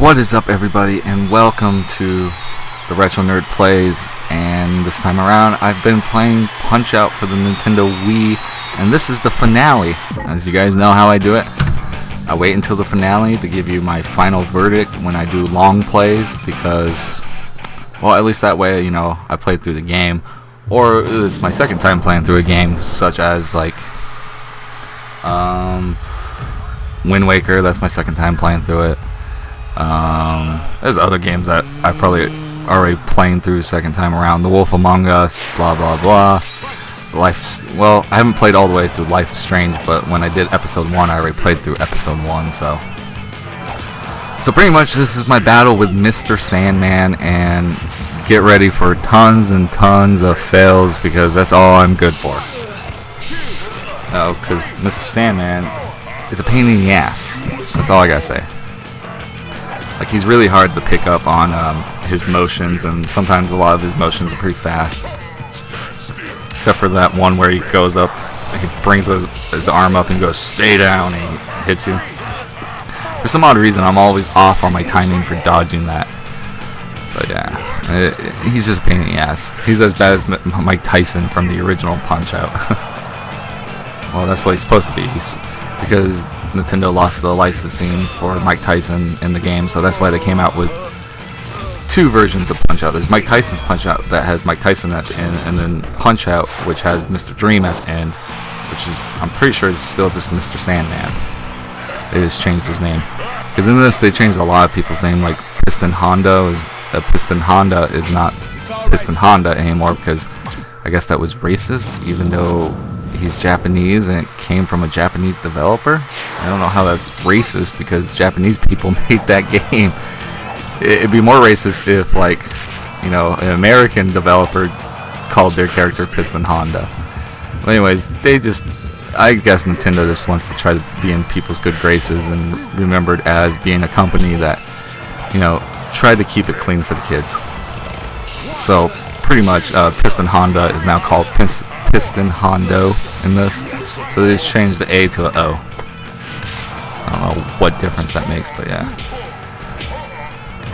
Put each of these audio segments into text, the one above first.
What is up, everybody, and welcome to the Retro Nerd Plays. And this time around, I've been playing Punch-Out for the Nintendo Wii, and this is the finale. As you guys know how I do it, I wait until the finale to give you my final verdict when I do long plays, because, well, at least that way, you know, I played through the game, or it's my second time playing through a game, such as, like, Wind Waker. That's my second time playing through it. There's other games that I probably already playing through second time around. The Wolf Among Us, blah blah blah. Well, I haven't played all the way through Life is Strange, but when I did episode 1, I already played through episode 1, so pretty much this is my battle with Mr.Sandman, and get ready for tons and tons of fails, because that's all I'm good for. Because Mr.Sandman is a pain in the ass. That's all I gotta say. Like, he's really hard to pick up on his motions, and sometimes a lot of his motions are pretty fast. Except for that one where he goes up, he brings his arm up and goes, "Stay down," and he hits you. For some odd reason, I'm always off on my timing for dodging that. But yeah, he's just a pain in the ass. He's as bad as Mike Tyson from the original Punch-Out. Well, that's what he's supposed to be. Because Nintendo lost the licensing for Mike Tyson in the game, so that's why they came out with two versions of Punch-Out. There's Mike Tyson's Punch-Out that has Mike Tyson at the end, and then Punch-Out, which has Mr. Dream at the end, which is, I'm pretty sure it's still just Mr. Sandman. They just changed his name. Because in this, they changed a lot of people's name, like Piston Honda is not Piston Honda anymore, because I guess that was racist, even though he's Japanese and it came from a Japanese developer. I don't know how that's racist, because Japanese people made that game. It'd be more racist if, like, you know, an American developer called their character Piston Honda. But anyways, I guess Nintendo just wants to try to be in people's good graces and remembered as being a company that, you know, tried to keep it clean for the kids. So pretty much Piston Honda is now called Piston Hondo in this, so they just changed the A to an O. I don't know what difference that makes, but yeah.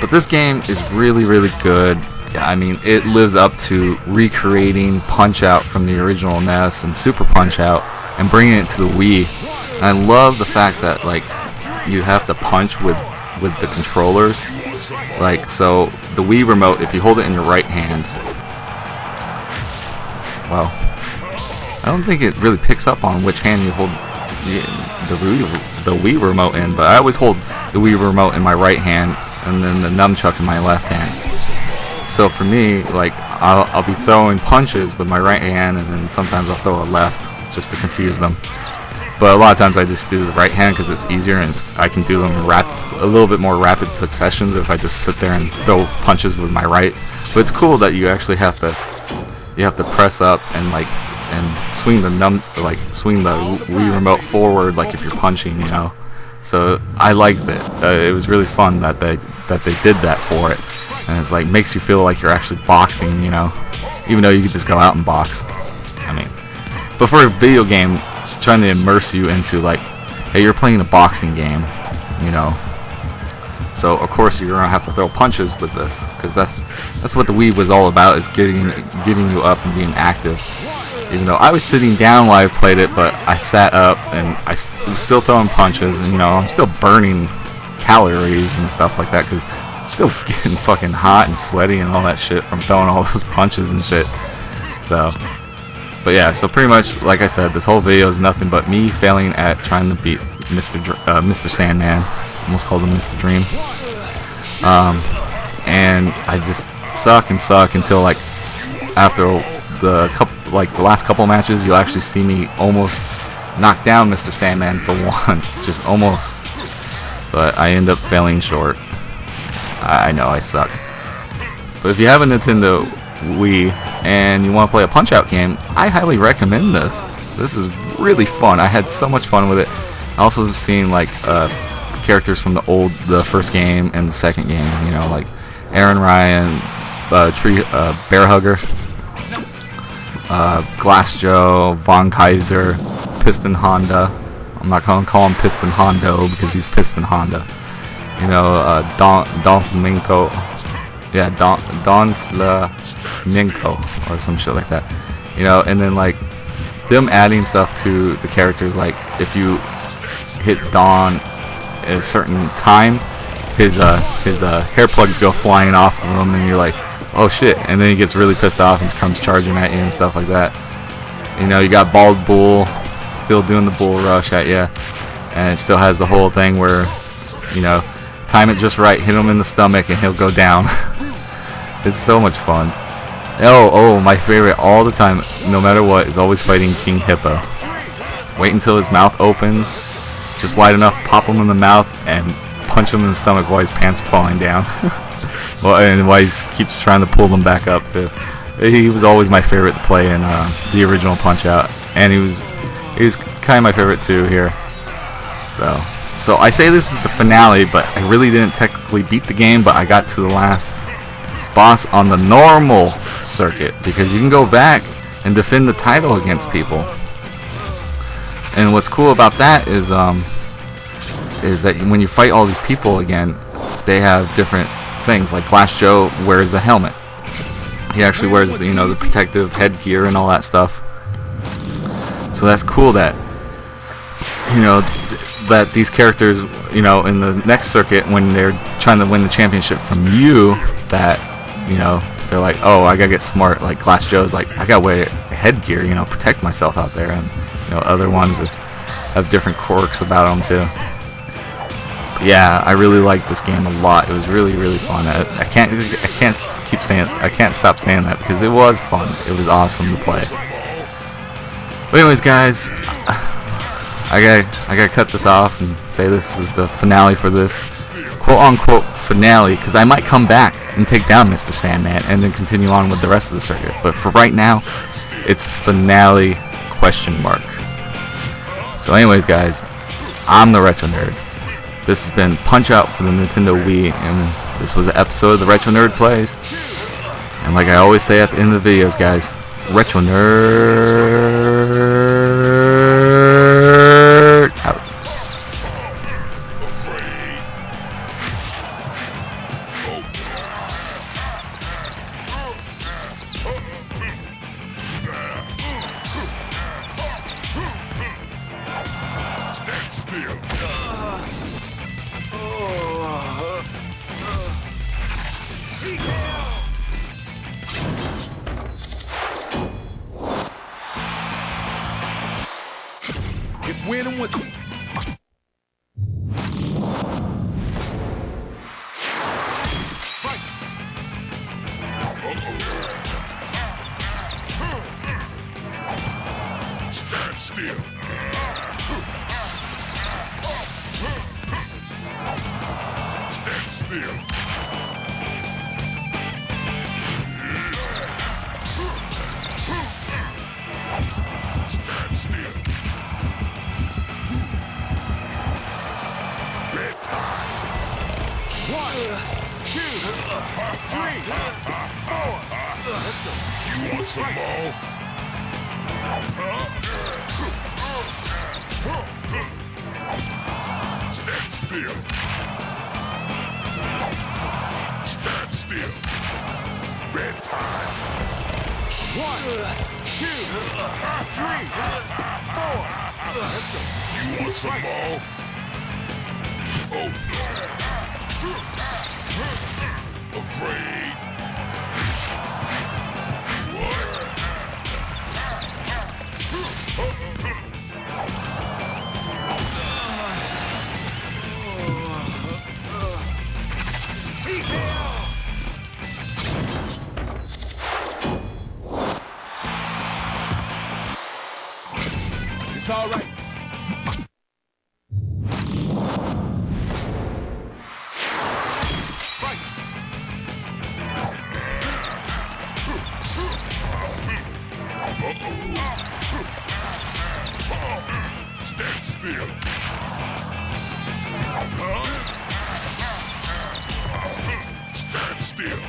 But this game is really, really good. Yeah, I mean, it lives up to recreating Punch-Out from the original NES and Super Punch-Out and bringing it to the Wii. And I love the fact that, like, you have to punch with the controllers. Like, so the Wii remote, if you hold it in your right hand, well, I don't think it really picks up on which hand you hold the Wii remote in, but I always hold the Wii remote in my right hand and then the nunchuck in my left hand. So for me, like, I'll be throwing punches with my right hand, and then sometimes I'll throw a left just to confuse them. But a lot of times I just do the right hand because it's easier, and I can do them a little bit more rapid successions if I just sit there and throw punches with my right. But it's cool that you actually have to press up and swing the Wii remote forward, like if you're punching, you know. So I liked it. It was really fun that they did that for it, and it's like makes you feel like you're actually boxing, you know, even though you could just go out and box. I mean, but for a video game, trying to immerse you into, like, hey, you're playing a boxing game, you know. So of course you're gonna have to throw punches with this, because that's what the Wii was all about, is getting you up and being active. Even though I was sitting down while I played it, but I sat up and I was still throwing punches, and, you know, I'm still burning calories and stuff like that, because I'm still getting fucking hot and sweaty and all that shit from throwing all those punches and shit. So, but yeah, so pretty much, like I said, this whole video is nothing but me failing at trying to beat Mr. Sandman. Almost called him Mr. Dream. And I just suck until, like, after the last couple matches, you'll actually see me almost knock down Mr. Sandman for once, just almost. But I end up failing short. I know I suck. But if you have a Nintendo Wii and you want to play a Punch-Out game, I highly recommend this. This is really fun. I had so much fun with it. I also seen, like, characters from the first game and the second game, you know, like Aaron Ryan, Bear Hugger, Glass Joe, Von Kaiser, Piston Honda. I'm not going to call him Piston Hondo because he's Piston Honda. You know, Don Flamenco. Yeah, Don Flamenco or some shit like that. You know, and then like them adding stuff to the characters, like if you hit Don at a certain time, his hair plugs go flying off of him, and you're like, oh shit, and then he gets really pissed off and comes charging at you and stuff like that. You know, you got Bald Bull still doing the bull rush at you, and it still has the whole thing where, you know, time it just right, hit him in the stomach, and he'll go down. It's so much fun. Oh, my favorite all the time, no matter what, is always fighting King Hippo. Wait until his mouth opens, just wide enough, pop him in the mouth, and punch him in the stomach while his pants are falling down. Well, and while he keeps trying to pull them back up too. He was always my favorite to play in the original Punch-Out, and he was kind of my favorite too here. So I say this is the finale, but I really didn't technically beat the game, but I got to the last boss on the normal circuit, because you can go back and defend the title against people. And what's cool about that is that when you fight all these people again, they have different things. Like Glass Joe wears a helmet. He actually wears the, you know, the protective headgear and all that stuff. So that's cool that, you know, that these characters, you know, in the next circuit, when they're trying to win the championship from you, that, you know, they're like, oh, I gotta get smart. Like Glass Joe's like, I gotta wear headgear, you know, protect myself out there. And, you know, other ones have different quirks about them too. But yeah, I really liked this game a lot. It was really, really fun. I can't stop saying that, because it was fun. It was awesome to play. But anyways, guys, I gotta cut this off and say this is the finale for this quote-unquote finale, because I might come back and take down Mr. Sandman and then continue on with the rest of the circuit. But for right now, it's finale ? So anyways, guys, I'm the Retro Nerd. This has been Punch-Out for the Nintendo Wii, and this was an episode of the Retro Nerd Plays. And like I always say at the end of the videos, guys, Retro Nerd out. If winning was stand still. Stand still. Stand still. Bedtime. 1, 2, 3, 4. You want some more? Stand still. Stand still. Bedtime. 1, 2, 3, 4. You want some more? Oh, afraid? What? It's all right. Stand still. Stand still.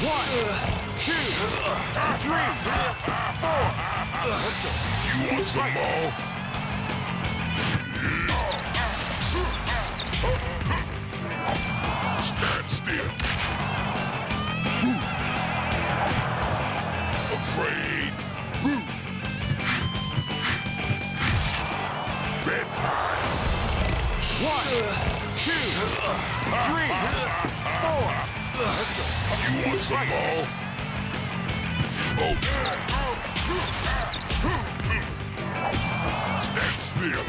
1, 2, 3, 4. You want some more? Stand still. Afraid. Bedtime. 1, 2, 3, 4. You want some more? Okay. Stand still.